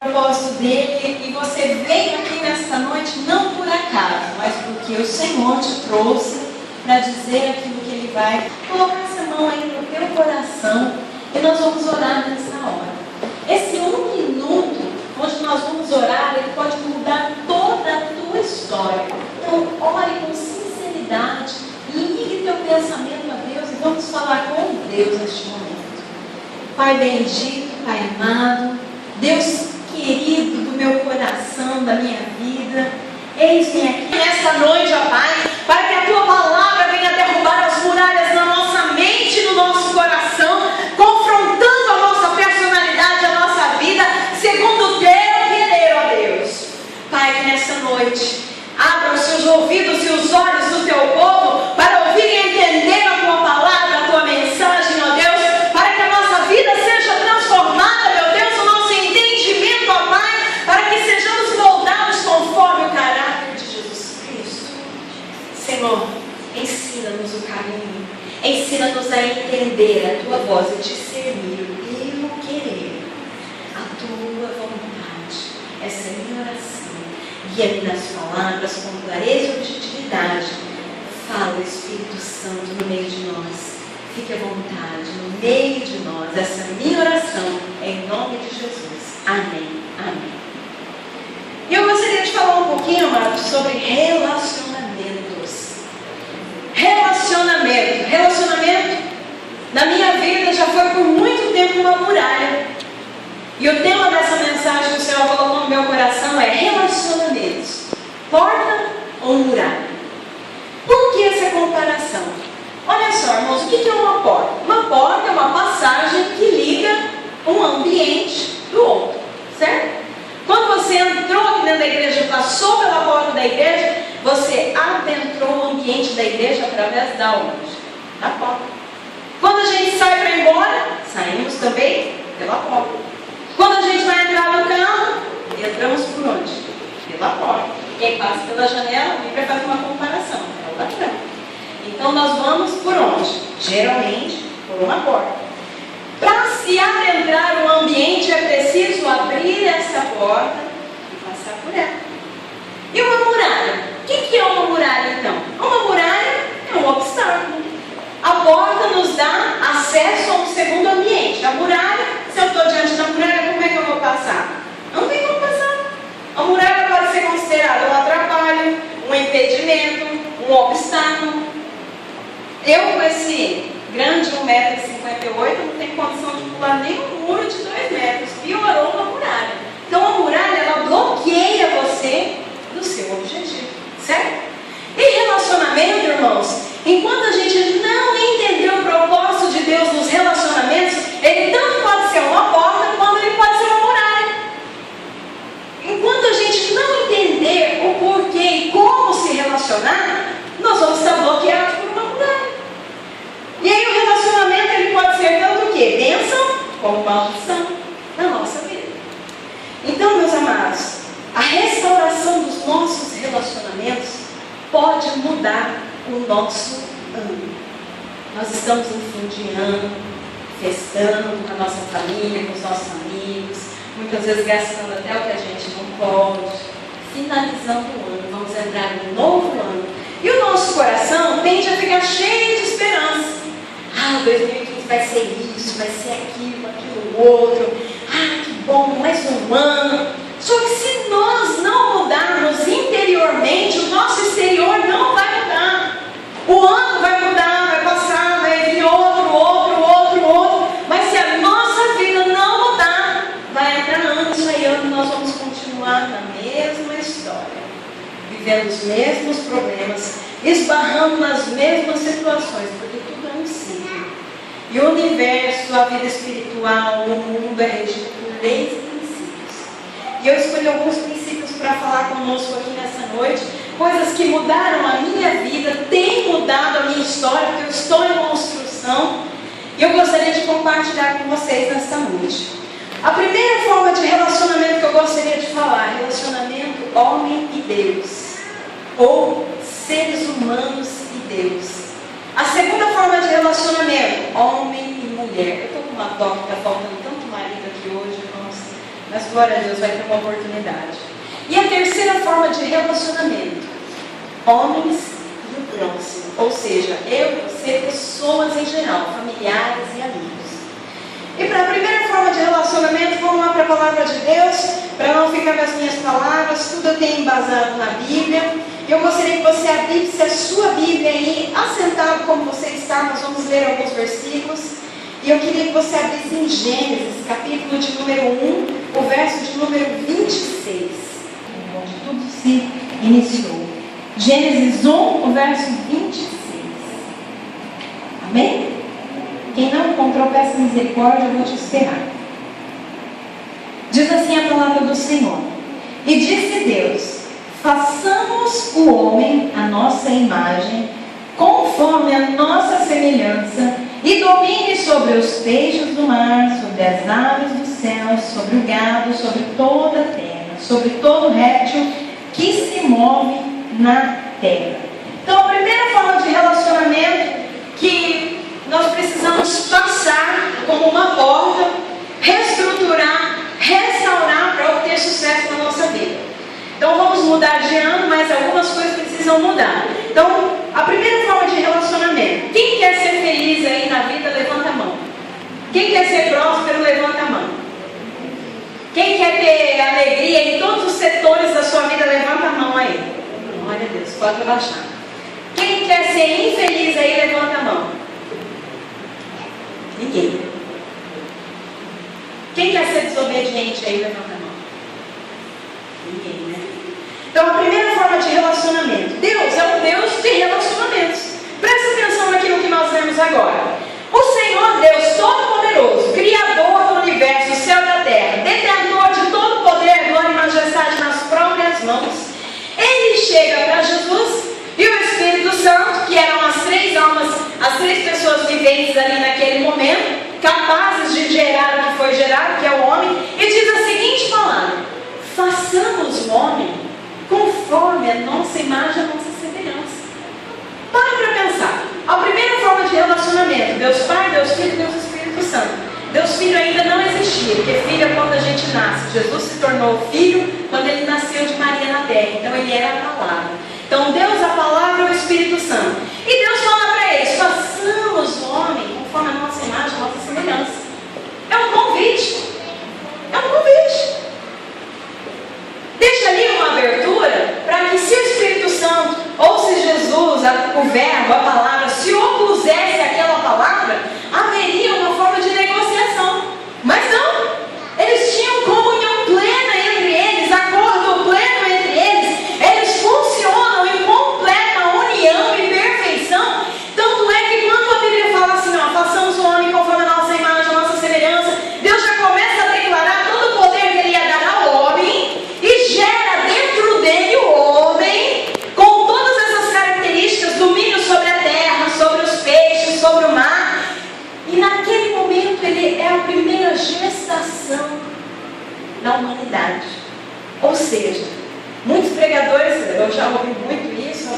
Propósito dele, e você veio aqui nesta noite não por acaso, mas porque o Senhor te trouxe para dizer aquilo que Ele vai. Colocar essa mão aí no teu coração e nós vamos orar nessa hora. Esse 1 minuto, onde nós vamos orar, ele pode mudar toda a tua história. Então, ore com sinceridade, ligue teu pensamento a Deus e vamos falar com Deus neste momento. Pai bendito, Pai amado, Deus querido do meu coração, da minha vida, eis-me aqui nesta noite, ó Pai, para que a Tua palavra venha derrubar as muralhas na nossa mente e no nosso coração, confrontando a nossa personalidade, a nossa vida, segundo o Teu querer, ó Deus. Pai, que nesta noite, abra-se os ouvidos e os olhos do Teu povo, para ouvir e entender a Tua palavra, a Tua mensagem, ó Deus, para que a nossa vida seja transformada, meu Deus, o nosso entendimento, ó Pai, para que sejamos moldados conforme o caráter de Jesus Cristo. Senhor, ensina-nos o caminho, ensina-nos a entender a Tua voz e discernir o Teu querer, a Tua vontade. Essa é a minha oração. Guia-me nas palavras com clareza e objetividade. Fala, Espírito Santo, no meio de nós. Fique à vontade, no meio de nós. Essa é a minha oração, em nome de Jesus. Amém. Amém. E eu gostaria de falar um pouquinho, amados, sobre relacionamentos. Relacionamento, na minha vida, já foi por muito tempo uma muralha. E o tema dessa mensagem que o Senhor colocou no meu coração é relacionamentos. Porta ou muralha? Por que essa comparação? Olha só, irmãos, o que é uma porta? Uma porta é uma passagem que liga um ambiente do outro, certo? Quando você entrou aqui dentro da igreja, passou pela porta da igreja, você adentrou o ambiente da igreja através da onde? Da porta. Quando a gente sai para ir embora, saímos também pela porta. Quando a gente vai entrar no carro, entramos por onde? Pela porta. Quem passa pela janela, vem fazer uma comparação, é o ladrão. Então nós vamos por onde? Geralmente por uma porta. Para se adentrar no ambiente é preciso abrir essa porta e passar por ela. E uma muralha? O que é uma muralha então? Uma muralha é um obstáculo. A porta nos dá acesso a um segundo ambiente. A muralha, se eu estou diante da muralha, como é que eu vou passar? Não tem como passar. A muralha pode ser considerada um atrapalho, um impedimento, um obstáculo. Eu, com esse grande 1,58 m, não tenho condição de pular nem um muro de 2 metros. Piorou uma muralha. Então a muralha, ela bloqueia você do seu objetivo, certo? E relacionamento, irmãos, enquanto a gente não entender o propósito de Deus nos relacionamentos, ele tanto pode ser uma porta, quanto ele pode ser uma muralha. Enquanto a gente não entender o porquê e como se relacionar, nós vamos estar bloqueados por uma muralha. E aí o relacionamento, ele pode ser tanto o quê? Bênção como maldição na nossa vida. Então, meus amados, a restauração dos nossos relacionamentos pode mudar o nosso ano. Nós estamos em fim de ano, festando com a nossa família, com os nossos amigos, muitas vezes gastando até o que a gente não pode, finalizando o ano, vamos entrar em um novo ano. E o nosso coração tende a ficar cheio de esperança. 2015 vai ser isso, vai ser aquilo outro. Que bom, mais um ano. Só que se nós não mudarmos interiormente, o nosso exterior não vai mudar. O ano vai mudar, vai passar, vai vir outro. Mas se a nossa vida não mudar, vai entrar anos e anos, nós vamos continuar na mesma história, vivendo os mesmos problemas, esbarrando nas mesmas situações, porque tudo é um ciclo. E o universo, a vida espiritual, o mundo é regido por leis e princípios. E eu escolhi alguns princípios para falar conosco aqui nessa noite, coisas que mudaram a minha vida, têm mudado a minha história, porque eu estou em construção, e eu gostaria de compartilhar com vocês nessa noite. A primeira forma de relacionamento que eu gostaria de falar, relacionamento homem e Deus, ou seres humanos e Deus. A segunda forma de relacionamento, homem e mulher. Eu estou com uma toque, está faltando tanto marido aqui hoje, irmãos. mas glória a Deus, vai ter uma oportunidade. E a terceira forma de relacionamento, homens e o próximo, ou seja, eu, você, pessoas em geral, familiares e amigos. E para a primeira forma de relacionamento, vamos lá para a palavra de Deus, para não ficar com as minhas palavras, tudo eu tenho embasado na Bíblia. Eu gostaria que você abrisse a sua Bíblia aí, assentado como você está, nós vamos ler alguns versículos. E eu queria que você abrisse em Gênesis, capítulo de número 1, o verso de número 26, onde tudo se iniciou. Gênesis 1, o verso 26. Amém? Quem não encontrou, peça misericórdia, eu vou te esperar. Diz assim a palavra do Senhor. E disse Deus: façamos o homem à nossa imagem, conforme a nossa semelhança, e domine sobre os peixes do mar, sobre as aves do céu, sobre o gado, sobre toda a terra, sobre todo réptil que se move na terra. Então, a primeira forma de relacionamento que nós precisamos passar como uma porta, reestruturar, restaurar para obter sucesso na nossa vida. Então vamos mudar de ano, mas algumas coisas precisam mudar. Então, a primeira forma de relacionamento. Quem quer ser feliz aí na vida, levanta a mão. Quem quer ser próspero, levanta a mão. Quem quer ter alegria em todos os setores da sua vida, levanta a mão aí. Glória a Deus, pode abaixar. Quem quer ser infeliz aí, levanta a mão. Ninguém. Quem quer ser desobediente aí, levanta a mão. Ninguém, né? Então, a primeira forma de relacionamento. Deus é um Deus de relacionamentos. Presta atenção naquilo que nós vemos agora. O Senhor Deus Todo-Poderoso, Criador do universo, do céu e da terra, detentor de todo poder, glória e majestade nas próprias mãos. Ele chega para Jesus e o Espírito Santo, que eram as três almas, as três pessoas viventes ali naquele momento, capazes de gerar o que foi gerado, que é o homem, e diz a seguinte palavra: façamos o homem conforme a nossa imagem, a nossa semelhança. Para pensar. A primeira forma de relacionamento, Deus Pai, Deus Filho, Deus Espírito Santo. Deus Filho ainda não existia, porque filho é quando a gente nasce. Jesus se tornou filho quando ele nasceu de Maria na terra, então ele era a palavra. Então Deus, a palavra, é o Espírito Santo. E Deus fala para eles: façamos o homem conforme a nossa imagem, a nossa semelhança. É um convite. É um convite. Deixa ali uma abertura para que, se o Espírito Santo, ou se Jesus, o verbo, a palavra, se opusesse àquela palavra, haveria uma forma de negociação. Mas não. Eles tinham comunhão plena entre eles, acordo pleno entre eles. Eles funcionam em completa união e perfeição. Tanto é que quando a Bíblia fala assim, ó, façamos o homem conforme a nossa imagem, a nossa semelhança, Deus já começa a declarar todo o poder que ele ia dar ao homem e gera dentro dele o homem com todas essas características: domínio sobre a terra, sobre os peixes, sobre o mar. E naquele momento ele é a primeira gestação da humanidade. Ou seja, muitos pregadores, eu já ouvi muito isso,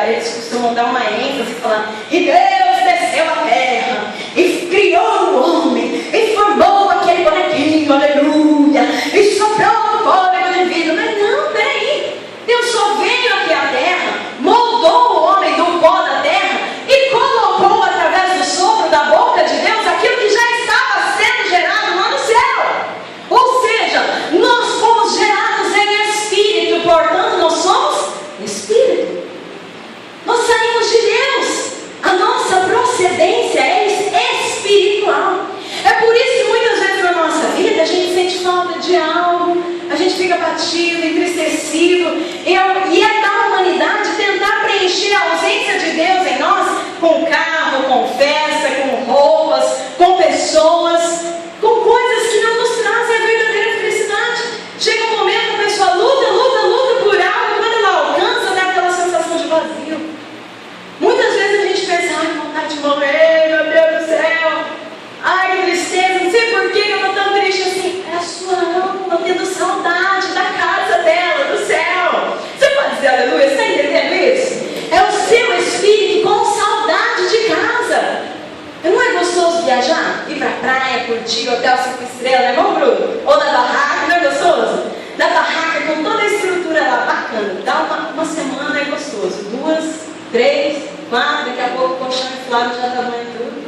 eles costumam dar uma ênfase e falar: e Deus desceu à terra e criou o homem e formou aquele bonequinho, aleluia, e soprou o fôlego de vida. Mas não, peraí, Deus só veio aqui à terra, moldou o homem do pó da terra e colocou através do sopro da boca de Deus aquilo que já estava sendo gerado lá no céu. Ou seja, nós fomos gerados em espírito, portanto nós somos espírito. Nós saímos de Deus, a nossa procedência é espiritual. É por isso que muitas vezes na nossa vida a gente sente falta de algo, a gente fica abatido, entristecido, e é da humanidade tentar preencher a ausência de Deus em nós com carro, com festa, com roupas, com pessoas, com coisas que não nos trazem a verdadeira felicidade. Chega um momento que a pessoa luta por algo, e quando ela alcança, dá aquela sensação de vazio. Muitas vezes a gente pensa: ai, vontade de morrer, meu Deus do céu, ai, que tristeza, não sei por que eu estou tão triste assim. É a sua alma tendo saudade da casa dela, do céu. Você pode dizer Flávio já está banho tudo.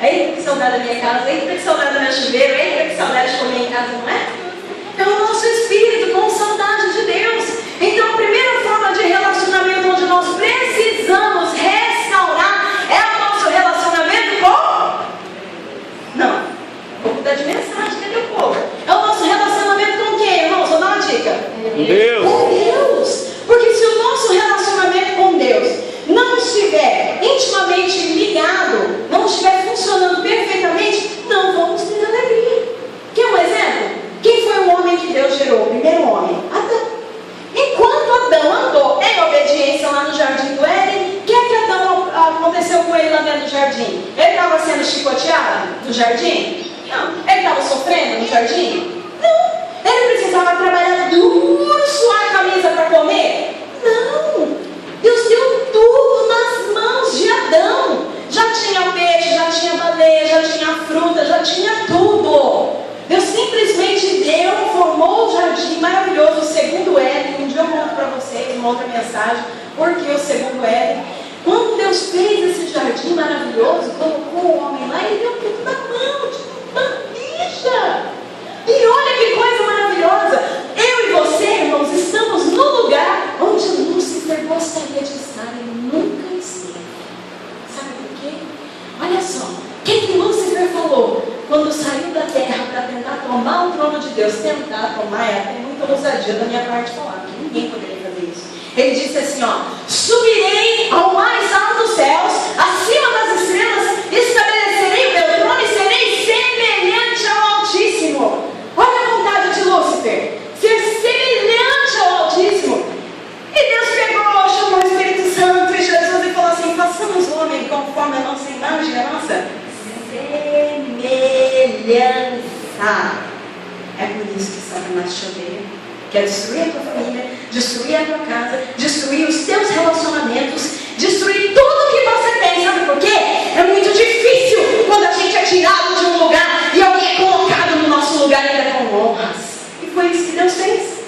Eita, que saudade da minha casa, eita, que saudade do meu chuveiro, eita, que saudade de comer em casa, não é? É o nosso espírito com saudade de Deus. Então, a primeira forma de relacionamento onde nós precisamos restaurar é o nosso relacionamento com... Não, vou mudar de mensagem, cadê o povo? É o nosso relacionamento com quem, irmãos? Vou dar uma dica. Deus. Com Deus. Porque se o nosso relacionamento com Deus não estiver intimamente ligado, não estiver funcionando perfeitamente, não vamos ter alegria. Quer um exemplo? Quem foi o homem que Deus gerou? O primeiro homem? Adão. Enquanto Adão andou em obediência lá no jardim do Éden, o que Adão aconteceu com ele lá dentro do jardim? Ele estava sendo chicoteado no jardim? Não. Ele estava sofrendo no jardim? Não. Ele precisava trabalhar duro, suar a camisa para comer? Não. Deus deu tudo nas mãos de Adão. Já tinha peixe, já tinha baleia, já tinha fruta, já tinha tudo. Deus simplesmente deu, formou o jardim maravilhoso, o segundo Éden. Um dia eu conto para vocês uma outra mensagem, porque o segundo Éden. Quando Deus fez esse jardim maravilhoso, colocou o homem lá, ele deu tudo na mão, tipo bandeja. E olha que coisa maravilhosa. Eu e você, irmãos, estamos no lugar onde Lúcifer gostaria de estar e nunca esteve. Sabe por quê? Olha só, o que Lúcifer falou quando saiu da terra para tentar tomar o trono de Deus? Tentar tomar é até muita ousadia da minha parte falar, porque ninguém poderia fazer isso. Ele disse assim, ó: subirei ao mais alto dos céus, acima das estrelas, estabelecerei o meu trono e serei semelhante ao Altíssimo. Olha a vontade de Lúcifer, ser semelhante ao Altíssimo. E Deus pegou, chamou o Espírito Santo e Jesus e falou assim: façamos o homem conforme a nossa imagem, a nossa semelhança. É por isso que Satanás te odeia. Quer destruir a tua família, destruir a tua casa, destruir os teus relacionamentos, destruir tudo que você tem. Sabe por quê? É muito difícil quando a gente é tirado de um lugar e alguém é colocado no nosso lugar ainda com honras. E foi isso que Deus fez.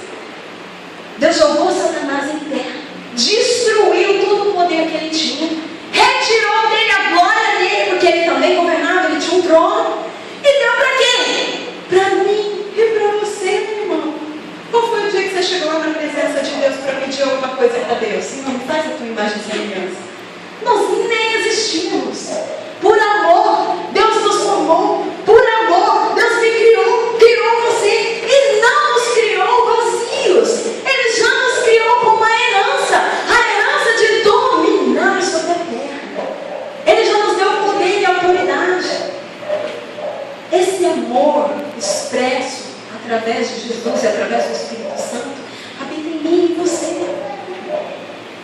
Deus jogou Satanás em terra, destruiu todo o poder que ele tinha, retirou dele a glória dele, porque ele também governava, ele tinha um trono, e deu para quem? Para mim e para você, meu irmão. Qual foi o dia que você chegou lá na presença de Deus para pedir alguma coisa para Deus? Senhor, me faz a tua imagem e semelhança. Nós nem existimos. Por amor, Deus nos formou. Por amor, Deus me criou, criou você. E não nos criou vazios. Ele já nos criou com uma herança. A herança de dominar sobre a terra. Ele já nos deu poder e autoridade. Esse amor expresso através de Jesus e através do Espírito Santo habita em mim e em você.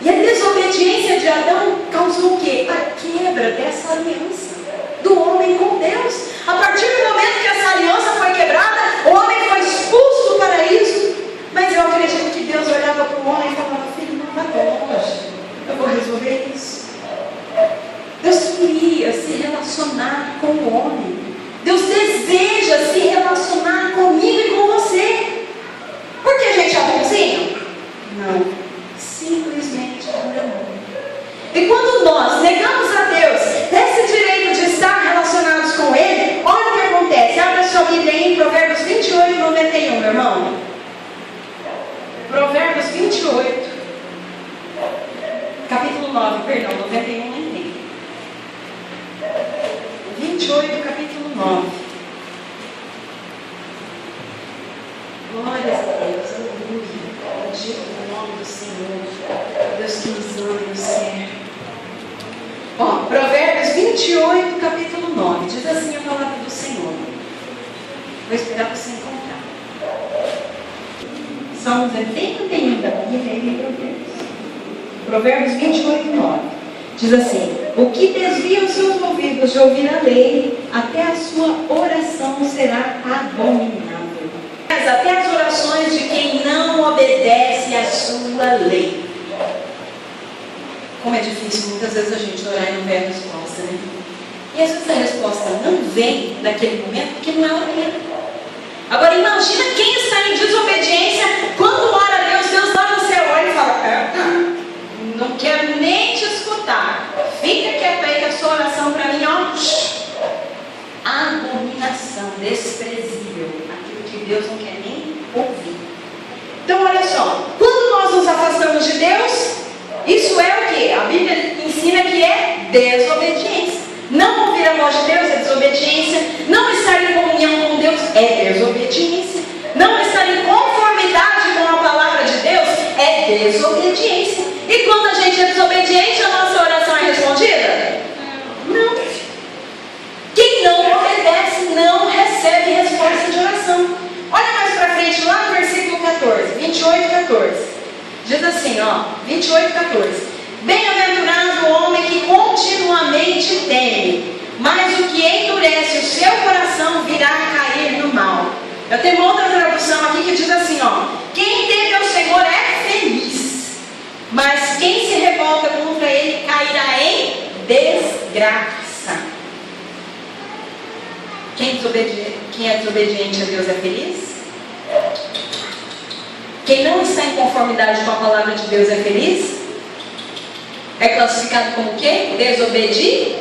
E a desobediência de Adão causou o quê? A quebra dessa aliança do homem com Deus. A partir do momento que essa aliança foi quebrada, o homem foi expulso do paraíso. Mas eu acredito que Deus olhava para o homem e falava: filho, não vai longe, eu vou resolver isso. Deus queria se relacionar com o homem. Deus deseja se relacionar comigo e com você. Porque a gente é bonzinho? Não. Simplesmente por amor. E quando nós negamos a Deus esse direito de estar relacionados com Ele, olha o que acontece. Abre a sua Bíblia aí em Provérbios 28, 91, meu irmão. Provérbios 28, capítulo 9, perdão, 91 nem tem. 28, capítulo 9. Glórias a Deus, aleluia. Bendito o nome do Senhor, Deus que nos ama e nos serve. Ó, Provérbios 28, capítulo 9, diz assim a palavra do Senhor. Vou esperar você encontrar. Salmos é bem anteninho da Bíblia, em Provérbios. Provérbios 28, 9. Diz assim: o que desvia os seus ouvidos de ouvir a lei, até a sua oração será abominável. Mas até as orações de quem não obedece à sua lei. Como é difícil muitas vezes a gente orar e não ver a resposta, né? E às vezes a resposta não vem naquele momento porque não é hora dele. Agora imagina quem está em desobediência, quando ora a Deus, Deus lá no céu olha e fala: não quero nem te escutar, fica quieto aí que a sua oração desprezível, aquilo que Deus não quer nem ouvir. Então, olha só, quando nós nos afastamos de Deus, isso é o que? A Bíblia ensina que é desobediência. Não ouvir a voz de Deus é desobediência. Não estar em comunhão com Deus é desobediência. Não estar em conformidade com a palavra de Deus é desobediência. E quando a gente é desobediente, a nossa oração é respondida? Não. Quem não obedece não recebe resposta de oração. Olha mais para frente, lá no versículo 14, 28, 14. Diz assim, ó, 28, 14. Bem-aventurado o homem que continuamente teme, mas o que endurece o seu coração virá a cair no mal. Eu tenho uma outra tradução aqui que diz assim, ó: quem teme ao Senhor é feliz, mas quem se revolta contra ele cairá em desgraça. Quem é desobediente a Deus é feliz? Quem não está em conformidade com a palavra de Deus é feliz? É classificado como o quê? Desobediente?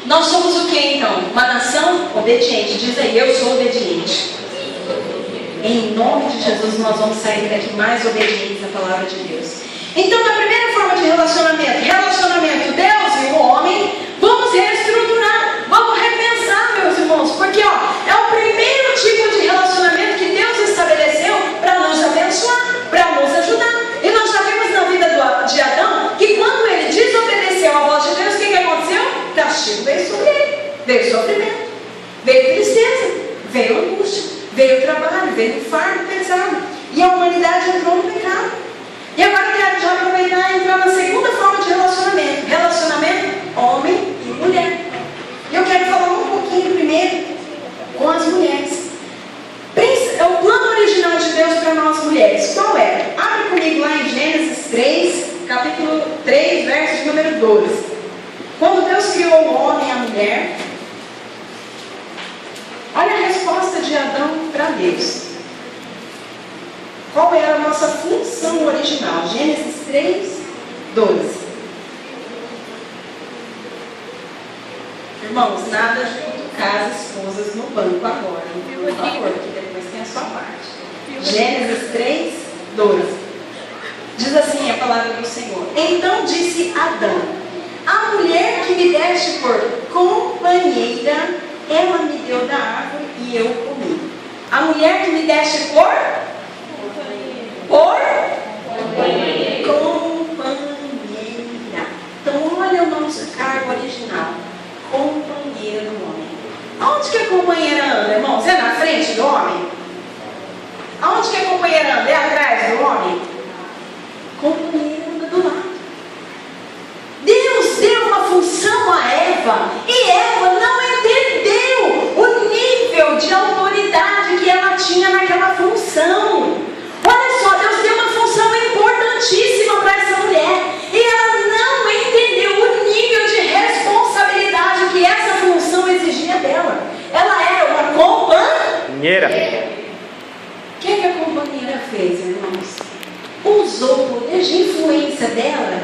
Nós somos o quê então? Uma nação obediente. Diz aí, eu sou obediente. Em nome de Jesus nós vamos sair daqui mais obedientes à palavra de Deus. Então, na primeira forma de relacionamento Deus e o homem, vamos reestruturar, vamos repensar, meus irmãos, porque ó, é o primeiro tipo de relacionamento que Deus estabeleceu para nos abençoar, para nos ajudar. E nós já vimos na vida de Adão que quando ele desobedeceu à voz de Deus, o que aconteceu? Castigo veio sobre ele, veio sofrimento, veio tristeza, veio angústia, veio trabalho, veio fardo pesado. E a humanidade entrou no pecado. E agora eu quero já aproveitar e entrar na segunda forma de relacionamento. Relacionamento homem e mulher. E eu quero falar um pouquinho primeiro com as mulheres. É o plano original de Deus para nós mulheres. Qual é? Abre comigo lá em Gênesis 3, capítulo 3, verso de número 12. Quando Deus criou o homem e a mulher, olha a resposta de Adão para Deus. Qual era a nossa função original? Gênesis 3, 12. Irmãos, nada de cutucar as esposas no banco agora. Por favor, que depois tem a sua parte. Gênesis 3, 12. Diz assim a palavra do Senhor: então disse Adão: a mulher que me deste por companheira, ela me deu da árvore e eu comi. A mulher que me deste por companheira. Então olha o nosso cargo original: companheira do homem. Aonde que a companheira anda, irmãos? É na frente do homem? Aonde que a companheira anda? É atrás do homem? Companheira anda do lado. Deus deu uma função a Eva e Eva não entendeu o nível de autoridade que ela tinha naquela função. Olha só, Deus deu uma função importantíssima para essa mulher e ela não entendeu o nível de responsabilidade que essa função exigia dela. Ela era uma companheira. O que a companheira fez, irmãos? Usou o poder de influência dela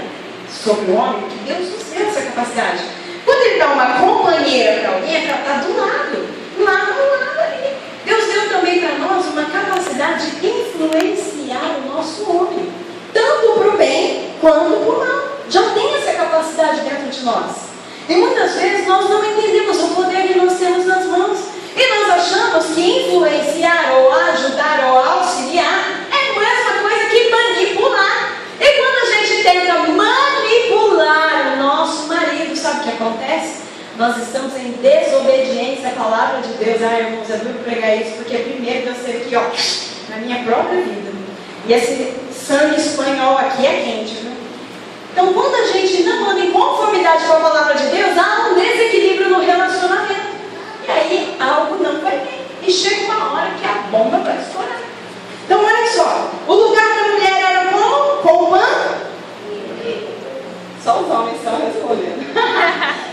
sobre o homem, que Deus nos deu essa capacidade. Quando ele dá uma companheira para alguém, é para estar do lado, lá no lado ali. Deus deu também para nós uma capacidade de influenciar o nosso homem, tanto para o bem quanto para o mal. Já tem essa capacidade dentro de nós. E muitas vezes nós não entendemos o poder que nós temos nas mãos. E nós achamos que influenciar, ou ajudar, ou auxiliar é a mesma coisa que manipular. E quando a gente tenta manipular o nosso marido, sabe o que acontece? Nós estamos em desobediência à palavra de Deus. Irmãos, é duro pregar isso, porque primeiro Deus teve aqui, na minha própria vida. E esse sangue espanhol aqui é quente, viu? Então, quando a gente não anda em conformidade com a palavra de Deus, há um desequilíbrio no relacionamento. E aí, algo não vai bem. E chega uma hora que a bomba vai estourar. Então, olha só. O lugar da mulher era como? Companheira. Só os homens estão respondendo.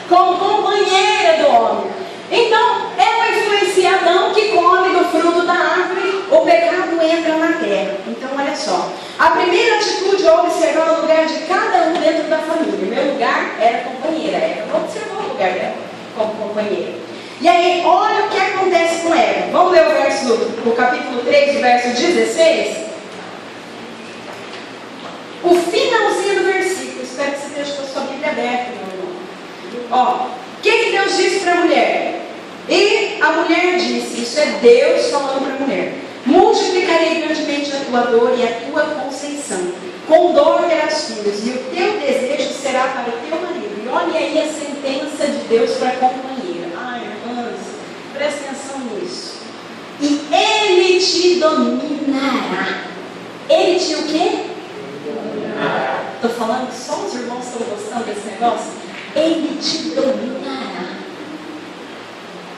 Como companheira do homem. Então, ela influencia Adão, que come do fruto da árvore, o pecado entra na terra. Então, olha só. A primeira atitude é observar o lugar de cada um dentro da família. O meu lugar era companheira. Ela não observou o lugar dela como companheira. E aí, olha o que acontece com Eva. Vamos ler o capítulo 3, verso 16? O finalzinho do versículo. Espero que você esteja com a sua Bíblia aberta, meu irmão. Ó, o que Deus disse para a mulher? E a mulher disse, isso é Deus falando para a mulher: multiplicarei grandemente a tua dor e a tua conceição. Com dor terás filhos, e o teu desejo será para o teu marido. E olha aí a sentença de Deus para a companheira. Ai, irmãs, presta atenção nisso. E ele te dominará. Ele te o quê? Estou falando que só os irmãos estão gostando desse negócio. Ele te dominará.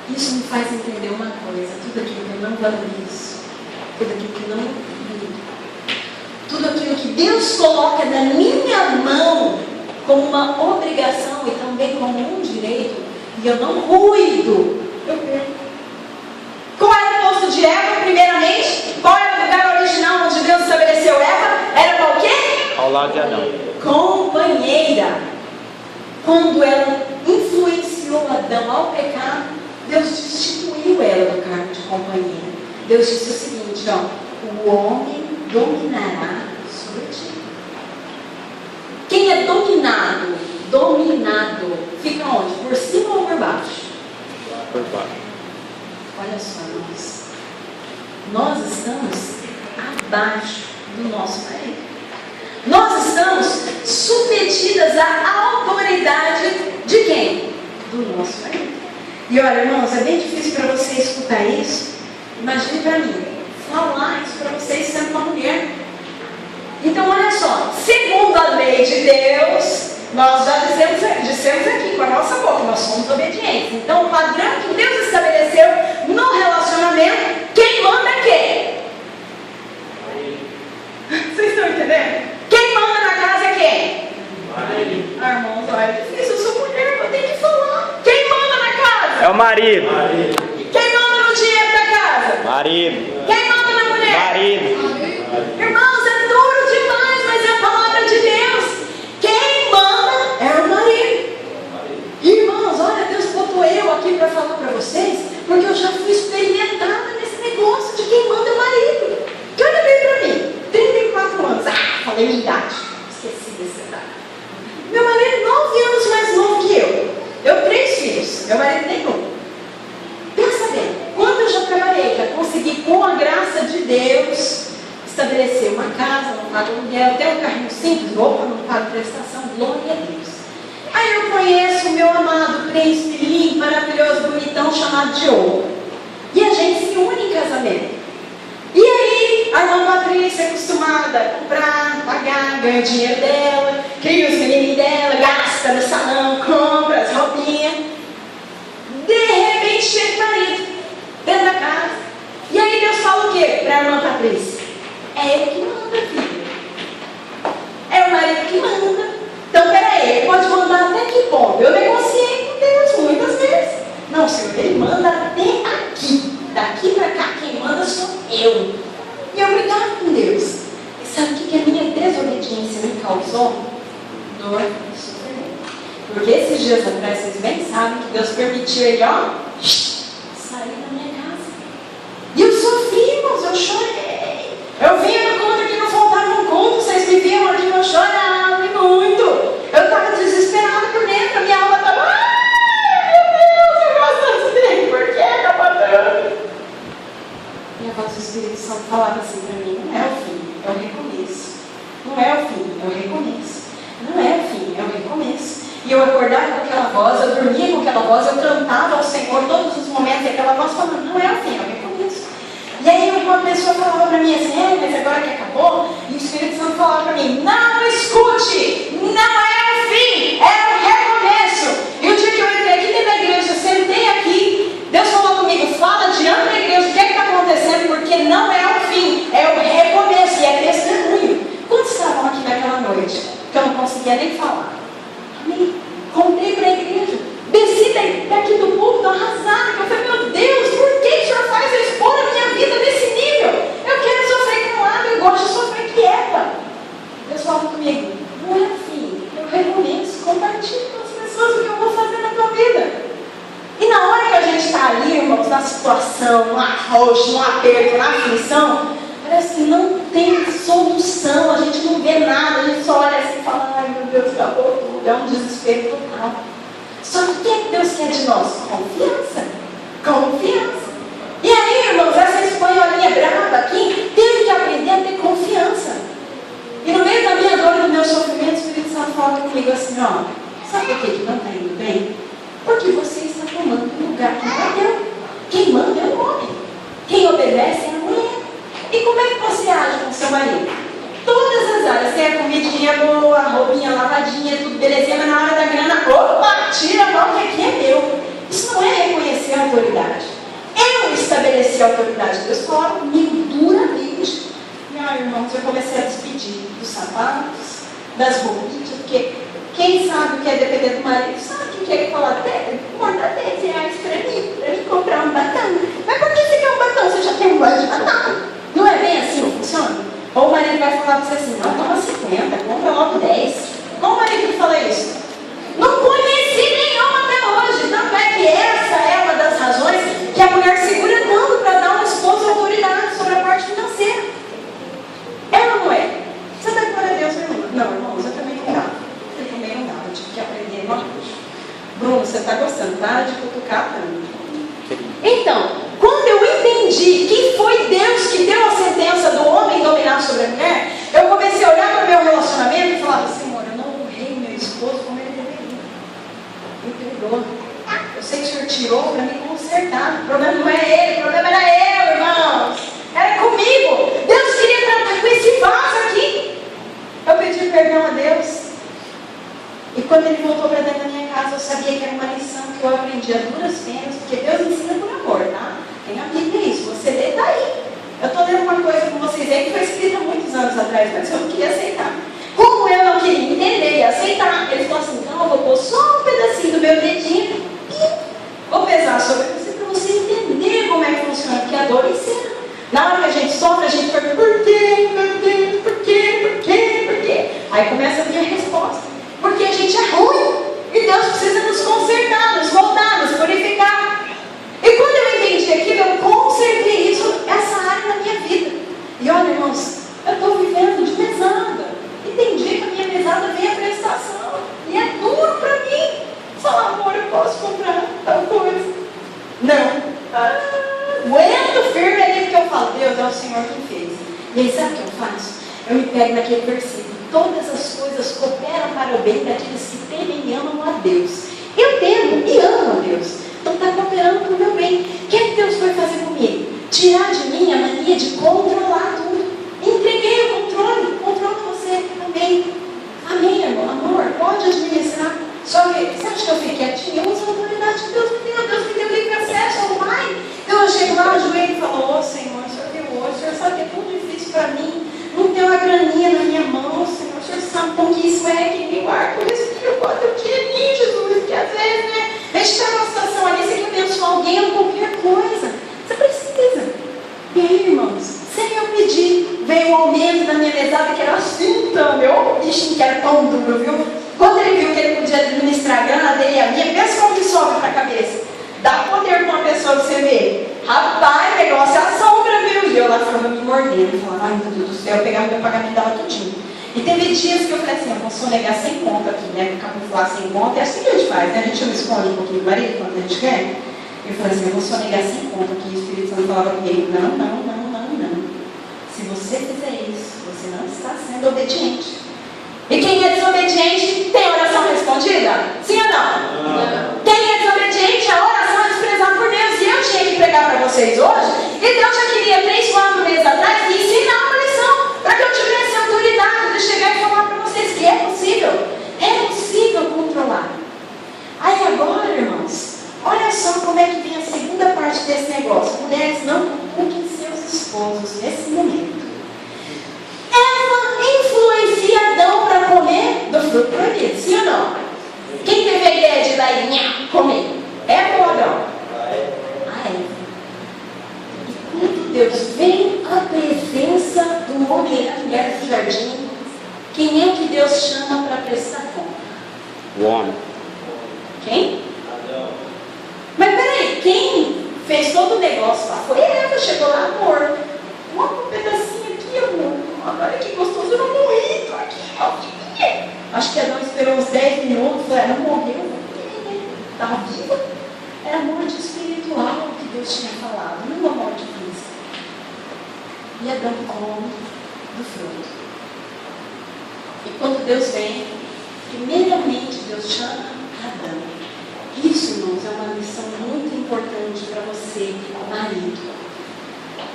Isso me faz entender uma coisa: tudo aquilo que eu não valorizo, tudo aquilo que não lido, tudo aquilo que Deus coloca na minha mão como uma obrigação e também como um direito, e eu não cuido, eu perco. Qual era o posto de Eva, primeiramente? Qual era o lugar original onde Deus estabeleceu Eva? Era para o quê? Ao lado de Adão. Companheira. Quando ela influenciou Adão ao pecado, Deus destituiu ela do cargo de companheira. Deus disse o seguinte, ó: o homem dominará sobre ti. Quem é dominado? Dominado. Fica onde? Por cima ou por baixo? Por baixo. Olha só, nós estamos abaixo do nosso marido. Nós estamos submetidas à autoridade de quem? Do nosso marido. E olha, irmãos, é bem difícil para você escutar isso. Imagine para mim, falar isso para vocês sendo uma mulher. Então, olha só, segundo a lei de Deus, nós já dissemos aqui com a nossa boca, nós somos obedientes. Então, o padrão que Deus estabeleceu no relacionamento, quem manda é quem? Vocês estão entendendo? Quem manda na casa é quem? Ah, irmãos, olha, é difícil, eu sou mulher, eu tenho que falar. Quem manda na casa? É o marido. Quem manda no dinheiro da casa? Marido. Quem manda na mulher? Marido. Irmãos, é duro demais, mas é a palavra de Deus. Quem manda é o marido. Irmãos, olha, Deus botou eu aqui para falar para vocês, porque eu já fui experimentada nesse negócio de quem manda é o marido. Que olha bem para mim, 34 anos. Falei minha idade. Esqueci desse detalhe. Meu marido 9 anos mais novo que eu. Eu 3 filhos, meu marido nenhum. Pensa bem, quando eu já trabalhei, já consegui, com a graça de Deus, estabelecer uma casa, não pago aluguel, até um carrinho simples, roupa, não pago prestação, glória a Deus. Aí eu conheço o meu amado príncipe lindo, maravilhoso, bonitão, chamado Diogo. E a gente se une em casamento. E aí, a irmã Patrícia é acostumada a comprar, pagar, ganha o dinheiro dela, cria os meninos dela, gasta no salão, compra as roupinhas. De repente chega o marido dentro da casa. E aí Deus fala o quê para a irmã Patrícia? É ele que manda, filho. É o marido que manda. Então, peraí, ele pode mandar até que ponto? Eu negociei com Deus muitas vezes. Não, Senhor, ele manda até aqui. Daqui para cá, quem manda sou eu. E eu brigava com Deus. E sabe o que a minha desobediência me causou? Dor e sofrimento. Porque esses dias atrás, vocês bem sabem que Deus permitiu ele, ó, sair da minha casa. E eu sofri, irmãos, eu chorei. Eu vinha no culto que não faltava um culto, vocês me viam onde eu chorava e muito. Eu estava desesperada por dentro, a minha alma estava, ai meu Deus, eu gosto tanto dele, por que está matando? E a voz do Espírito Santo falava assim para mim: não é o fim, é o recomeço. Não é o fim, é o recomeço. Não é o fim, é o recomeço. E eu acordava com aquela voz, eu dormia com aquela voz, eu cantava ao Senhor todos os momentos, e aquela voz falando: não é o fim, é o recomeço. E aí uma pessoa falava para mim assim: mas agora que acabou, e o Espírito Santo falava para mim: não escute, não é o fim, é o recomeço. E o dia que eu entrei aqui dentro da igreja, sentei aqui, Deus falou comigo: fala diante da igreja o que está acontecendo, porque não é o fim, é o recomeço, e é testemunho. Quantos estavam aqui naquela noite que eu não conseguia nem falar? Amém? Contei para a igreja, desci daqui do púlpito arrasada, que eu falei: meu Deus, por que o Senhor faz eu expor a minha vida nesse nível? Eu quero sofrer com um lado, eu gosto de sofrer quieta. Deus fala comigo: não é assim, eu recomeço, compartilho com as pessoas o que eu vou fazer na tua vida. E na hora que a gente está arroz, no aperto, na aflição, parece que não tem solução, a gente não vê nada, a gente só olha assim e fala, ai meu Deus, acabou tudo, é um desespero total. Só que o que Deus quer de nós? Confiança. Confiança. E aí, irmãos, essa espanholinha brava aqui teve que aprender a ter confiança. E no meio da minha dor e do meu sofrimento, o Espírito Santo fala comigo assim, ó, sabe por que não está indo bem? Porque você está tomando um lugar que não é teu. Quem manda é o homem. Quem obedece é a mulher. E como é que você age com o seu marido? Todas as áreas, tem a comidinha boa, a roupinha lavadinha, tudo belezinha, mas na hora da grana, opa, tira a mão que aqui é meu. Isso não é reconhecer a autoridade. Eu estabeleci a autoridade. Deus fala comigo duramente. E ai, irmãos, eu comecei a despedir dos sapatos, das roupinhas, porque quem sabe o que é depender do marido, sabe o que é falar, manda 10 reais para mim comprar um batom. Mas por que você quer um batom? Você já tem um monte de batom. Não é bem assim que funciona? Ou o marido vai falar para você assim, não, toma 50, compra logo 10. Qual o marido que fala isso? Não conheci nenhum até hoje. Tanto é que essa é uma das razões que a mulher segura tanto para dar ao esposo autoridade sobre a parte financeira. É ou não é? Você dá glória a Deus, irmão? Não, irmãos, eu também não dava. Eu também não dava, eu tive que aprender uma coisa. Bruno, você está gostando? Para de cutucar tanto. Então, quando eu entendi que foi Deus que deu a sentença do homem dominar sobre a mulher, eu comecei a olhar para o meu relacionamento e falava, Senhor, eu não honrei meu esposo como ele deveria. Me perdoa. Eu sei que o Senhor tirou para me consertar. O problema não é ele, o problema era eu, irmãos. Era comigo. Deus queria tratar com esse vaso aqui. Eu pedi perdão a Deus. E quando ele voltou para dentro da minha casa, eu sabia que era uma lição que eu aprendi a duras penas, porque Deus ensina por amor, tá? Tem a Bíblia isso, você lê daí. Eu estou lendo uma coisa com vocês aí que foi escrita há muitos anos atrás, mas eu não queria aceitar. Como eu não queria entender e aceitar, ele falou assim, então eu vou pôr só um pedacinho do meu dedinho e vou pesar sobre você para você entender como é que funciona, porque a dor ensina. Na hora que a gente sofre, a gente pergunta, por quê, meu Deus, por quê, por quê, por quê? Aí começa a vir a resposta. Porque a gente é ruim. E Deus precisa nos consertar, nos moldar, nos purificar. E quando eu entendi aquilo, eu consertei isso, essa área na minha vida. E olha, irmãos, eu estou vivendo de mesada. Entendi que a minha mesada vem a prestação. E é duro para mim. Falar, amor, eu posso comprar tal coisa. Não. Aguento firme ali, porque eu falo, Deus, é o Senhor que fez. E aí, sabe o que eu faço? Eu me pego naquele versículo. Todas as coisas cooperam para o bem daqueles que temem e amam a Deus. Eu temo e amo a Deus. Então está cooperando para o meu bem. O que é que Deus foi fazer comigo? Tirar de mim a mania de controlar tudo. Entreguei o controle. Controla você também. Amém, irmão? Amor, pode administrar. Só que, você acha que eu fiquei quietinha? Eu uso a autoridade que Deus me deu. Deus me deu livre acesso ao Pai. Então eu chego lá, ajoelho e falo, ô Senhor, o Senhor viu hoje. O Senhor sabe que é tudo difícil para mim. Não tem uma graninha na minha mão, Senhor. O Senhor sabe como que isso é que me guarda. Por isso que eu boto o dinheirinho, Jesus. Porque às vezes, né? A gente está numa situação ali, você quer abençoar alguém ou qualquer coisa. Você precisa. E aí, irmãos, sem eu pedir, veio um aumento na minha mesada que era assim, então, meu bichinho que era tão duro, viu? Quando ele viu que ele podia administrar a grana dele e a minha, pensa como que sobe para a cabeça. Dá poder para uma pessoa que você vê. Rapaz, negócio é assombra, viu? E eu lá ficava me mordendo, falando, ai meu Deus do céu, eu pegava meu pagamento dela tudinho. E teve dias que eu falei assim, eu vou sonegar sem conta aqui, né? Camuflar sem conta, é assim que a gente faz, né? A gente não esconde um pouquinho do marido quando a gente quer. Eu falei assim, eu vou sonegar sem conta aqui. E o Espírito Santo falava comigo, não. Se você fizer isso, você não está sendo obediente. E quem é desobediente tem oração respondida? Sim ou não? Quem é desobediente, a oração é desprezada por Deus. E eu tinha que pregar para vocês hoje, e Deus já queria 3, 4 meses atrás me ensinar uma lição, para que eu tivesse autoridade de chegar e falar para vocês que é possível controlar. Aí agora, irmãos, olha só como é que vem a segunda parte desse negócio. Mulheres, não cutuquem seus esposos nesse momento. Eva influencia Adão para comer do fruto proibido, sim ou não? Quem teve a ideia de dar e comer? Eva ou Adão? A Eva. E quando Deus vem à presença do homem e da mulher do jardim, quem é que Deus chama para prestar conta? O homem. Quem? Adão. Mas peraí, quem fez todo o negócio lá. Foi Eva, chegou lá, amor. Um pedacinho aqui, amor. Olha que gostoso, eu não morri, tô aqui, ó. Acho que Adão esperou uns 10 minutos, falou, ela não morreu, estava viva. Era a morte espiritual que Deus tinha falado, não a morte física. E Adão come do fruto. E quando Deus vem, primeiramente Deus chama Adão. Isso, irmãos, é uma lição muito importante para você, marido.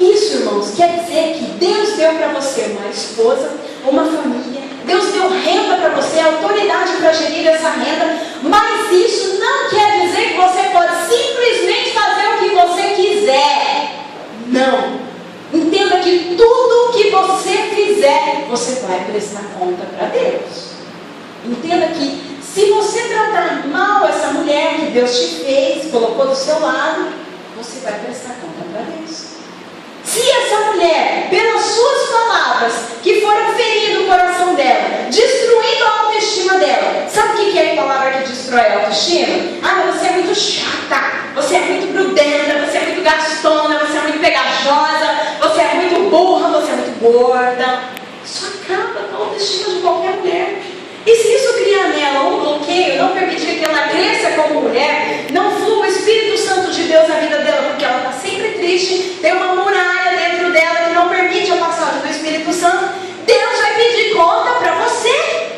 Isso, irmãos, quer dizer que Deus deu para você uma esposa, uma família. Deus deu renda para você, autoridade para gerir essa renda. Mas isso não quer dizer que você pode simplesmente fazer o que você quiser. Não. Entenda que tudo o que você fizer, você vai prestar conta para Deus. Entenda que se você tratar mal essa mulher que Deus te fez, colocou do seu lado, você vai prestar conta para Deus. Se essa mulher, pelas suas palavras, que foram ferindo o coração dela, destruindo a autoestima dela, sabe o que é a palavra que destrói a autoestima? Ah, você é muito chata, você é muito grudenta, você é muito gastona, você é muito pegajosa, você é muito burra, você é muito gorda. Isso acaba com a autoestima de qualquer mulher. E se isso criar nela um bloqueio, não permitir que ela cresça como mulher, não flua o Espírito Santo de Deus na vida dela, porque ela está sempre triste, tem uma muralha dentro dela que não permite a passagem do Espírito Santo, Deus vai pedir conta para você.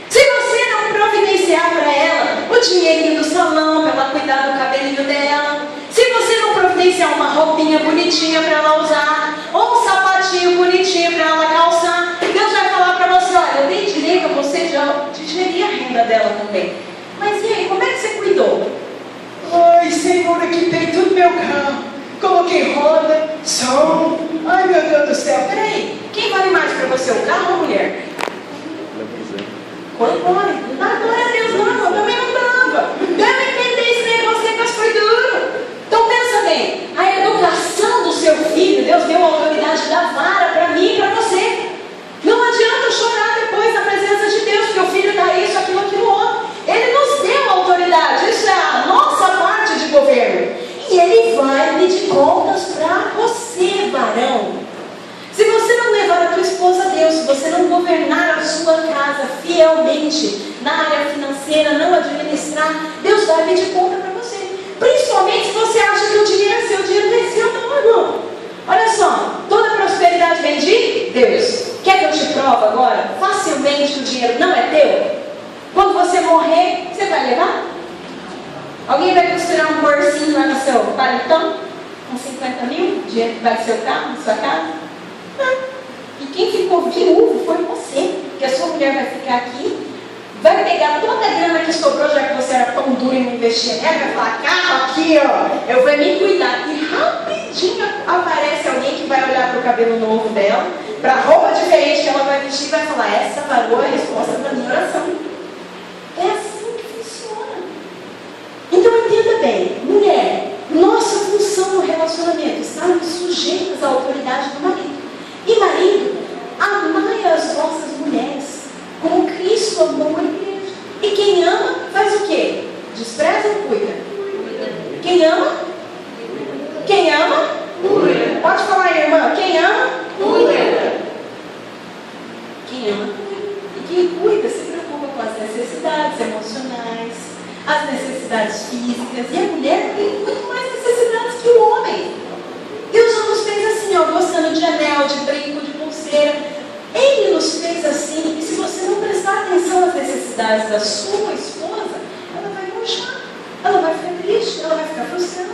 Se você não providenciar para ela o dinheirinho do salão, para ela cuidar do cabelinho dela, se você não providenciar uma roupinha bonitinha para ela usar, ou um sapatinho bonitinho para ela calçar, Deus vai falar para você, olha, eu dei direito a você de gerir a renda dela também. Mas e aí, como é que você cuidou? Ai, Senhor, equipei tudo meu carro. Coloquei roda, som. Ai, meu Deus do céu. Peraí, quem vale mais para você, o carro ou a mulher? Glória a Deus, não, eu também não dava. Deve entender esse negócio aí, mas foi duro. Então pensa bem, a educação do seu filho, Deus deu a autoridade da vara para mim e para você. Não adianta chorar depois na presença de Deus, porque o filho dá isso, aquilo, outro. Ele nos deu a autoridade, isso é a nossa parte de governo. E Ele vai pedir contas para você, varão. Se você não levar a tua esposa a Deus, se você não governar a sua casa fielmente na área financeira, não administrar, Deus vai pedir conta para você. Principalmente se você acha que o dinheiro é seu, o dinheiro não é seu, não, irmão. Olha só, toda prosperidade vem de Deus. Quer que eu te prove agora, facilmente, que o dinheiro não é teu? Quando você morrer, você vai levar? Alguém vai costurar um bolsinho lá no seu paletão? Com 50 mil? O dinheiro que vai do seu carro, na sua casa? Não. E quem ficou viúvo foi você. Porque a sua mulher vai ficar aqui, vai pegar toda a grana que sobrou, já que você era tão duro e não investia nela, vai falar, carro aqui, ó, eu vou me cuidar. E rapidinho aparece alguém que vai olhar para o cabelo novo dela, para a roupa diferente que ela vai vestir e vai falar, essa varoa é a resposta da minha oração. É assim que funciona. Então entenda bem, mulher, nossa função no relacionamento, estamos sujeitas à autoridade do marido. E marido, amai as vossas mulheres, como Cristo amou a igreja. E quem ama, faz o quê? Despreza ou cuida? Quem ama? Quem ama? Cuida. Pode falar aí, irmã. Quem ama? Cuida. Quem ama? E quem cuida se preocupa com as necessidades emocionais, as necessidades físicas. E a mulher tem muito mais necessidades que o homem. Deus não nos fez assim, ó, gostando de anel, de brinco, de pulseira. Ele nos fez assim, e se você não prestar atenção às necessidades da sua esposa, ela vai murchar, ela vai ficar triste, ela vai ficar frustrada.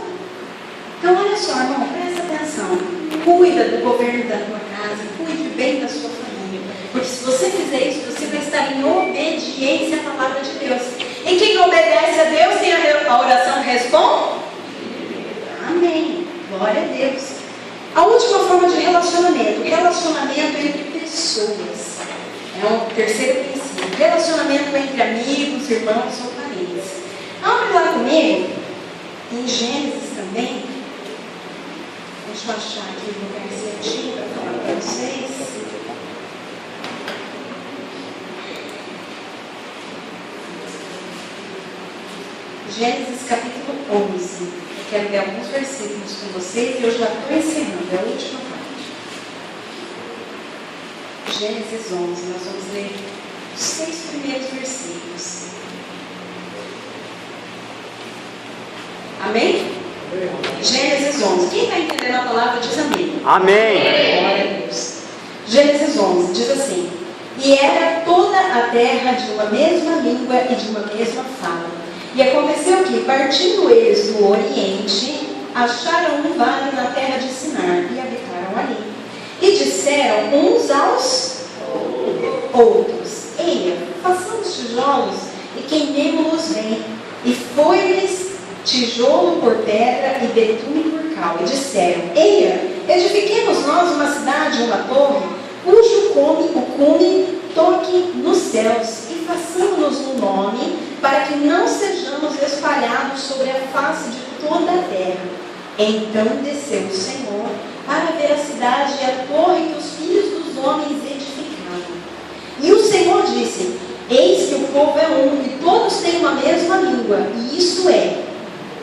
Então olha só, irmão, presta atenção. Cuida do governo da tua casa, cuide bem da sua família. Porque se você fizer isso, você vai estar em obediência à palavra de Deus. E quem obedece a Deus tem a oração responde? Amém. Glória a Deus. A última forma de relacionamento, relacionamento entre pessoas. É um terceiro princípio. Relacionamento entre amigos, irmãos ou parentes. Abre lá comigo, em Gênesis também. Deixa eu achar aqui o lugar certinho para falar para vocês. Gênesis capítulo 11. Quero ler alguns versículos com vocês e eu já estou encerrando, é a última parte. Gênesis 11, nós vamos ler os 6 primeiros versículos. Amém? Gênesis 11. Quem está entendendo a palavra diz amém. Amém. Glória a Deus. Gênesis 11 diz assim: e era toda a terra de uma mesma língua e de uma mesma fala. E aconteceu que, partindo eles do Oriente, acharam um vale na terra de Sinar e habitaram ali. E disseram uns aos outros: eia, façamos tijolos e queimemo-los bem. E foi-lhes tijolo por pedra e betume por cal. E disseram: eia, edifiquemos nós uma cidade, uma torre, cujo cume toque nos céus, e façamos-nos um nome, para que não sejamos espalhados sobre a face de toda a terra. Então desceu o Senhor para ver a cidade e a torre que os filhos dos homens edificaram. E o Senhor disse: eis que o povo é um, e todos têm uma mesma língua, e isso é,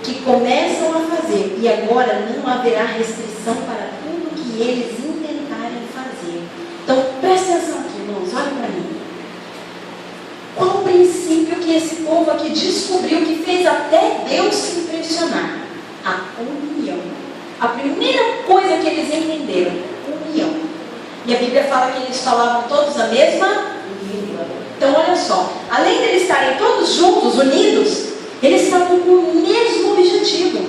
que começam a fazer, e agora não haverá restrição para tudo que eles intentarem fazer. Então, presta atenção aqui, irmãos, olha para mim. Qual o princípio que esse povo aqui descobriu, que fez até Deus se impressionar? A união. A primeira coisa que eles entenderam, união. E a Bíblia fala que eles falavam todos a mesma língua. Então, olha só, além de eles estarem todos juntos, unidos, eles estavam com o mesmo objetivo,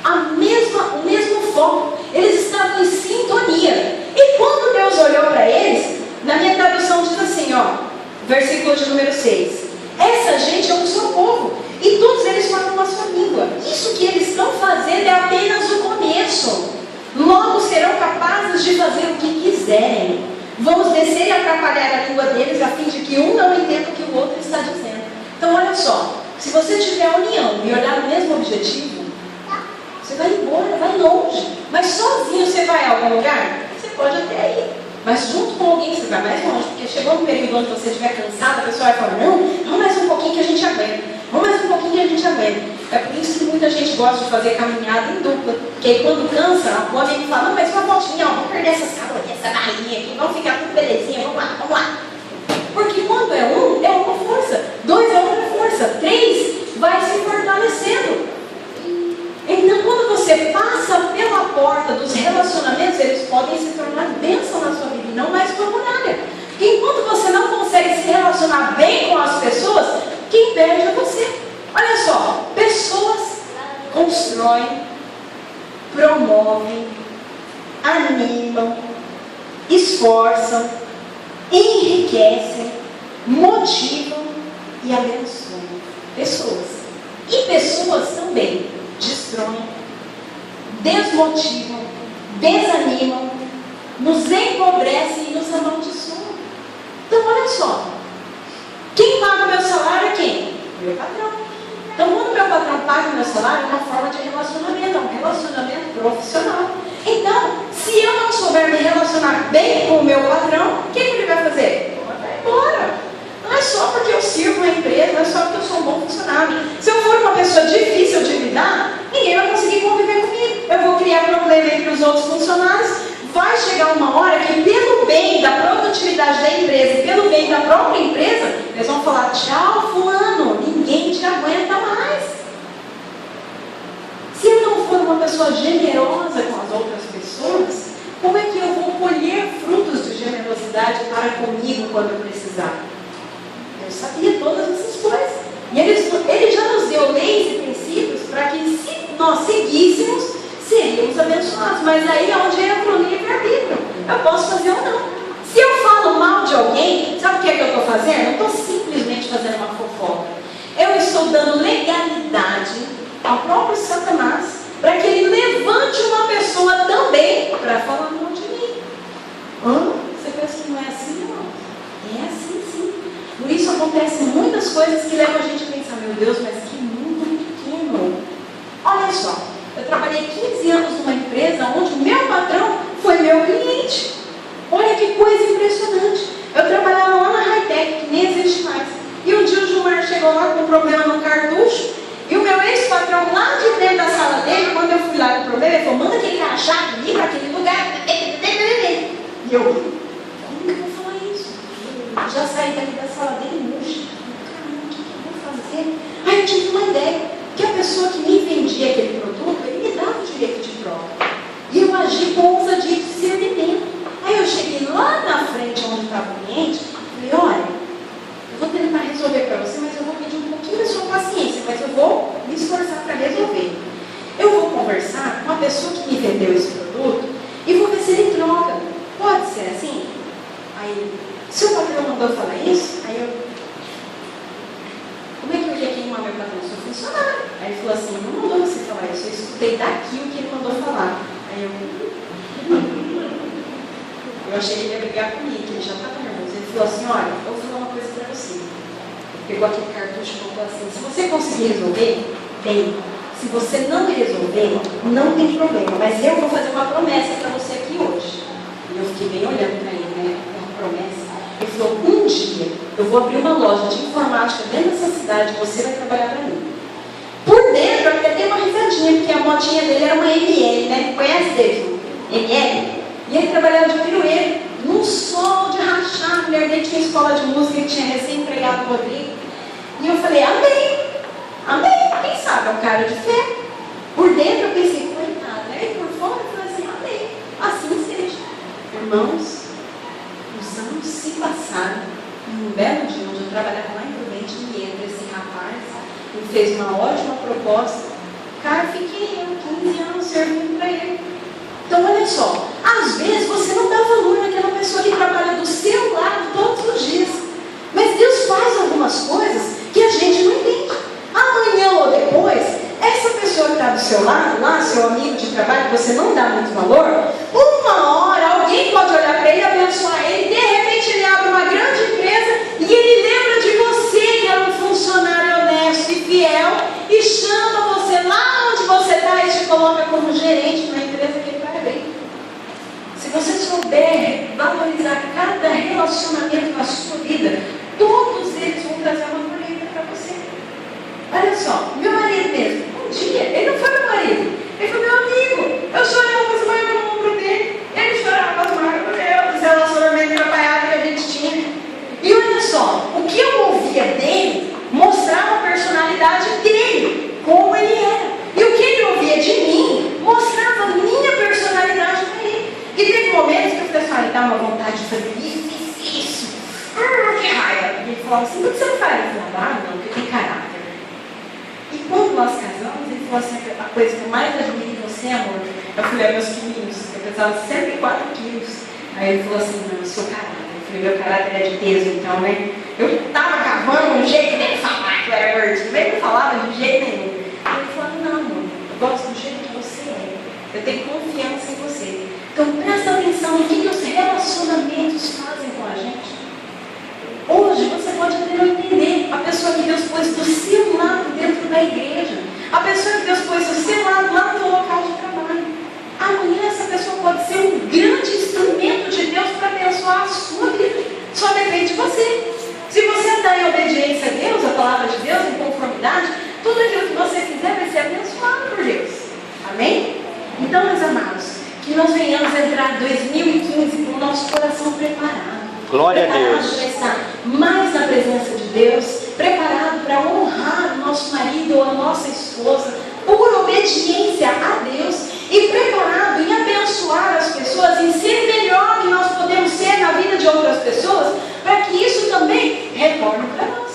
o mesmo foco. Eles estavam em sintonia. E quando Deus olhou para eles, na minha tradução diz assim, versículo de número 6: essa gente é o seu povo, e todos eles falam a sua língua. Isso que eles estão fazendo é apenas o começo. Logo serão capazes de fazer o que quiserem. Vamos descer e atrapalhar a língua deles, a fim de que um não entenda o que o outro está dizendo. Então olha só, se você tiver união e olhar no mesmo objetivo, você vai embora, vai longe. Mas sozinho você vai a algum lugar? Você pode até ir, mas junto com alguém você vai mais longe. Porque chegou um período onde você estiver cansado, a pessoa vai falar: não, vamos mais um pouquinho que a gente aguenta. Vamos mais um pouquinho que a gente aguenta. É por isso que muita gente gosta de fazer caminhada em dupla. Porque aí quando cansa, o amigo fala: não, mas uma voltinha, vamos perder essas calorias, essa barriguinha aqui, vamos ficar tudo belezinha, vamos lá. Porque quando é uma força, 2 é outra força, 3 vai se fortalecendo. Então, quando você passa pela porta dos relacionamentos, eles podem se tornar bênção na sua vida, e não mais uma muralha. Porque enquanto você não consegue se relacionar bem com as pessoas, quem perde é você. Olha só, pessoas constroem, promovem, animam, esforçam, enriquecem, motivam e abençoam. Pessoas. E pessoas também destroem, desmotivam, desanimam, nos empobrecem e nos amaldiçoam. Então olha só, quem paga o meu salário é quem? Meu patrão. Então quando meu patrão paga o meu salário, é uma forma de relacionamento, é um relacionamento profissional. Então, se eu não souber me relacionar bem com o meu patrão, o que ele vai fazer? Vai embora. Não é só porque eu sirvo uma empresa, não é só porque eu sou um bom funcionário. Se eu for uma pessoa difícil de lidar, ninguém vai conseguir conviver comigo. Eu vou criar problema entre os outros funcionários. Vai chegar uma hora que, pelo bem da produtividade da empresa e pelo bem da própria empresa, eles vão falar: tchau, fulano, ninguém te aguenta mais. Se eu não for uma pessoa generosa com as outras pessoas, como é que eu vou colher frutos de generosidade para comigo quando eu precisar? Eu sabia todas essas coisas. E ele já nos deu leis e princípios para que, se nós seguíssemos, seríamos abençoados. Mas aí é onde entra o livre-arbítrio. Eu posso fazer ou não. Se eu falo mal de alguém, sabe o que é que eu estou fazendo? Eu estou simplesmente fazendo uma fofoca. Eu estou dando legalidade ao próprio Satanás para que ele levante uma pessoa também para falar mal de mim. Você pensa que não é assim, não? É assim, sim. Por isso acontecem muitas coisas que levam a gente a pensar: meu Deus, mas que mundo pequeno. Olha só, eu trabalhei 15 anos numa empresa onde o meu patrão foi meu cliente. Olha que coisa impressionante. Eu trabalhava lá na Hightech, que nem existe mais. E um dia o Gilmar chegou lá com um problema no cartucho, e o meu ex esse patrão lá de dentro da sala dele, quando eu fui lá com o problema, ele falou, manda aquele cara chato ir para aquele lugar. E eu, como que eu vou falar isso? Já saí daqui da sala dele murcha. Caramba, o que eu vou fazer? Aí eu tive uma ideia, que a pessoa que me vendia aquele produto, ele me dava o direito de troca. E eu agi com ousadia de discernimento. Aí eu cheguei lá na frente onde estava o cliente, falei, olha, eu vou tentar resolver para você, mas eu vou pedir um pouquinho da sua paciência, mas eu vou me esforçar para resolver. Eu vou conversar com a pessoa que me vendeu esse produto e vou ver se ele troca. Pode ser assim? Aí, se o patrão mandou falar isso, aí eu... Como é que eu ia queimar meu patrão? Sou funcionário. Aí ele falou assim, não mandou você falar isso, eu escutei daqui o que ele mandou falar. Aí eu achei que ele ia brigar comigo, que ele já estava nervoso. Ele falou assim, olha, eu vou falar uma coisa para você. Pegou aquele cartucho e falou assim, se você conseguir resolver, bem. Se você não resolver, não tem problema. Mas eu vou fazer uma promessa para você aqui hoje. E eu fiquei bem olhando para ele, né? Uma promessa. Ele falou, um dia eu vou abrir uma loja de informática dentro dessa cidade, você vai trabalhar para mim. Por dentro, eu até dei uma risadinha, porque a motinha dele era uma ML, né? Conhece, David? ML? E ele trabalhava de pirueiro, num sol de rachar. A mulher dele tinha escola de música, que tinha recém-empregado o Rodrigo. E eu falei, amém. Amém. Quem sabe? É um cara de fé. Por dentro eu pensei, coitado. Aí por fora eu falei assim, amém. Assim seja. Irmãos, os anos se passaram. E um belo dia, onde eu trabalhava lá em Prudente, me entra esse rapaz, me fez uma ótima proposta. Cara, fiquei eu 15 anos servindo para ele. Então, olha só, às vezes você não dá valor naquela pessoa que trabalha do seu lado todos os dias. Mas Deus faz algumas coisas que a gente não entende. Amanhã ou depois, essa pessoa que está do seu lado, lá, seu amigo de trabalho, que você não dá muito valor, uma hora alguém pode olhar para ele, abençoar ele, de repente ele abre uma grande empresa e ele lembra de você, que era um funcionário honesto e fiel, e chama você lá onde você está e te coloca como gerente na empresa que ele vai bem. Se você souber valorizar cada relacionamento na sua vida, todos eles vão trazer uma colheita para você. Olha só, meu marido mesmo, um dia, ele não foi meu marido, ele foi meu amigo. Eu chorava com as marcas no ombro dele, ele chorava com as marcas no meu, esse relacionamento atrapalhado que a gente tinha. E olha só, o que eu ouvia dele mostrava a personalidade dele, como ele era. E o que ele ouvia de mim mostrava a minha personalidade para ele. E teve momentos que eu falei assim, dá uma vontade de fazer isso. Que raiva. E ele falava assim, por que você não faz? Eu falava, não, porque tem caráter. E quando nós casamos, ele falou assim, a coisa que eu mais admiro em você, amor, eu falei, meus quilinhos, eu pesava 104 quilos. Aí ele falou assim, não, o seu caráter. Eu falei, meu caráter é de peso, então, né? Eu estava cavando um jeito nem de falar que eu era gordinho, nem me falava de jeito nenhum. Aí ele falou, não, amor, eu gosto do jeito que você é. Eu tenho confiança em você. Então presta atenção no que os relacionamentos fazem com a gente. Hoje você pode até não entender a pessoa que Deus pôs do seu lado dentro da igreja, a pessoa que Deus pôs do seu lado lá no local de trabalho. Amanhã essa pessoa pode ser um grande instrumento de Deus para abençoar a sua vida. Só depende de você. Se você andar em obediência a Deus, a palavra de Deus, em conformidade, tudo aquilo que você fizer vai ser abençoado por Deus. Amém? Então, meus amados, que nós venhamos entrar em 2015 com o nosso coração preparado. Glória a Deus. Para estar mais na presença de Deus, preparado para honrar o nosso marido ou a nossa esposa, por obediência a Deus, e preparado em abençoar as pessoas, em ser melhor que nós podemos ser na vida de outras pessoas, para que isso também retorne para nós.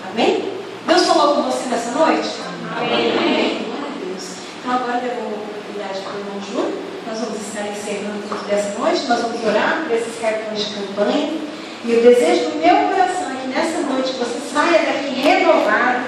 Amém? Deus falou com você nessa noite? Amém. Glória a Deus. Então agora eu devolvo a oportunidade para o irmão Júlio. Nós vamos estar encerrando tudo dessa noite, nós vamos orar por esses cartões de campanha. E o desejo do meu coração é que nessa noite você saia daqui renovado.